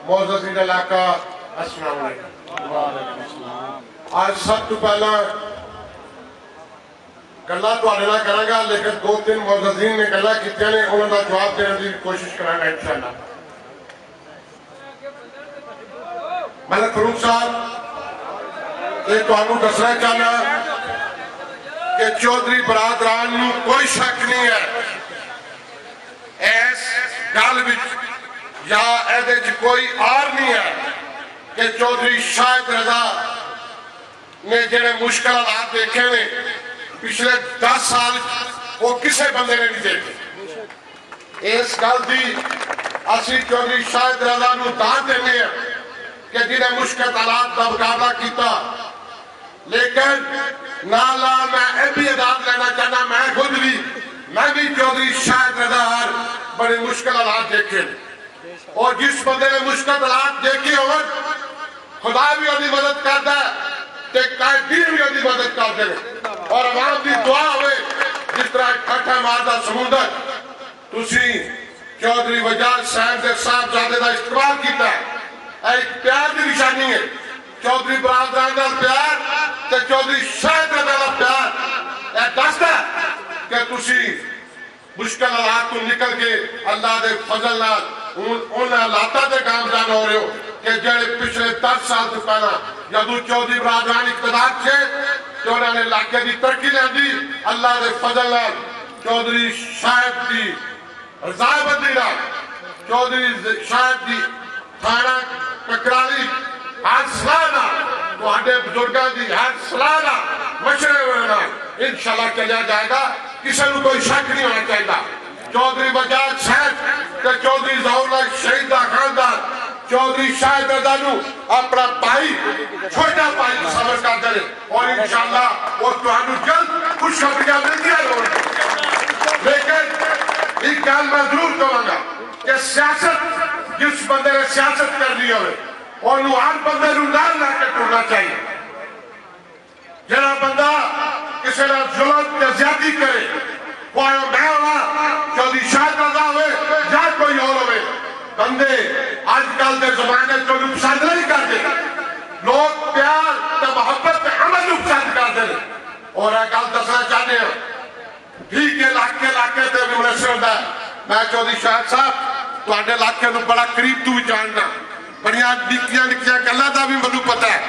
معززین علاقہ السلام علیکم۔ آج سب تو پہلا گلا تو آنے نہ کریں گا، لیکن دو تین معززین نے گلا کیتے ہیں انہوں نے جواب دینے کی کوشش کریں گا انشاءاللہ۔ ملک فروخ صاحب یہ تو آنو دسنا چاہنا کہ چودھری برادران نو کوئی شک نہیں ہے ایس گل وچ یا ایدے چ کوئی آر نہیں ہے کہ چودھری شاہد رضا نے جڑے مشکل حالات دیکھے نے پچھلے 10 سال وہ کسے بندے نے نہیں دیکھے۔ اس گل دی اسی چودھری شاہد رضا نو داد دینے ہیں کہ جنہیں مشکل حالات کا مقابلہ کیتا، لیکن نالا میں اے بھی اداد لینا چاہنا میں بھی چودھری شاہد رضا بڑے مشکل حالات دیکھے، اور جس بندے نے مشکل حالات دیکھے ہو خدا بھی ادھی مدد کرتا ہے کہ قائدین بھی ادھی مدد کرتے ہیں، اور عوام دی دعا ہوئے جس طرح کھٹا ماردہ سمندر تسی چودھری وجال صاحب زادے دا استقبال کیتا ہے، ایک پیار دی نشانی ہے چودھری برادران دا پیار تے چودھری شاہد رضا دا پیار اے دستا ہے کہ تسی مشکل حالات کو نکل کے اللہ دے فضل نال ان حالاتاں دے کامزان ہو رہے ہو کہ جڑے پچھلے 10 سال تو پہلا جدو چودھری برادران اقتدار تھے تو انہوں نے علاقے دی ترقی لے دی، اللہ دے فضل نال چودھری شاہد دی رضابندی نال چودھری شاہد دی تھانہ ککرالی ہر سالہ تو ہڈے بزرگاں دی ہر سالہ مشورے ہونا انشاءاللہ چلیا جائے گا، کسی نے کوئی شک نہیں ہونا چاہیے۔ چودھری بجاج صاحب کہ چودھری ظہور اللہ شہید دا خاندان چودھری شاہد رضا نو اپنا بھائی چھوٹا بھائی تصور کر دے اور انشاءاللہ وہ تمہارو جلد خوشخبریاں مل دیا لوگ۔ لیکن ایک گل میں ضرور کہوں گا کہ سیاست جس بندے نے سیاست کرنی ہوئے انہوں ہر بندے نو نال لا کے ٹرنا چاہیے۔ جڑا بندہ کسی نے ظلم یا زیادتی کرے وہ میں ہوا چودھری شاہد رضا ہوئے یا کوئی اور ہوئے، بندے آج کل دے زمانے کو پسند نہیں کرتے، لوگ پیار تے محبت تے عمل پسند کرتے ہیں۔ اور ایک گل دسنا چاہتے ہیں ٹھیک ہے علاقے تے بھی منحصر ہوتا ہے، میں چودھری شاہد صاحب تواڈے علاقے نو بڑا قریب تو بھی جاننا، بڑیاں نکیاں گلاں دا بھی مینوں پتہ ہے،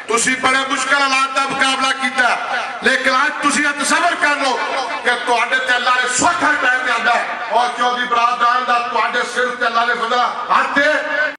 تسی بڑے مشکل حالات دا مقابلہ کیتا لیکن آج تسی تصور کر لو کہ تواڈے تے اللہ نے سوکھا ٹائم دیندا ہے اور چودھری برادران دا تواڈے سر تے اللہ نے فضل ہاتھ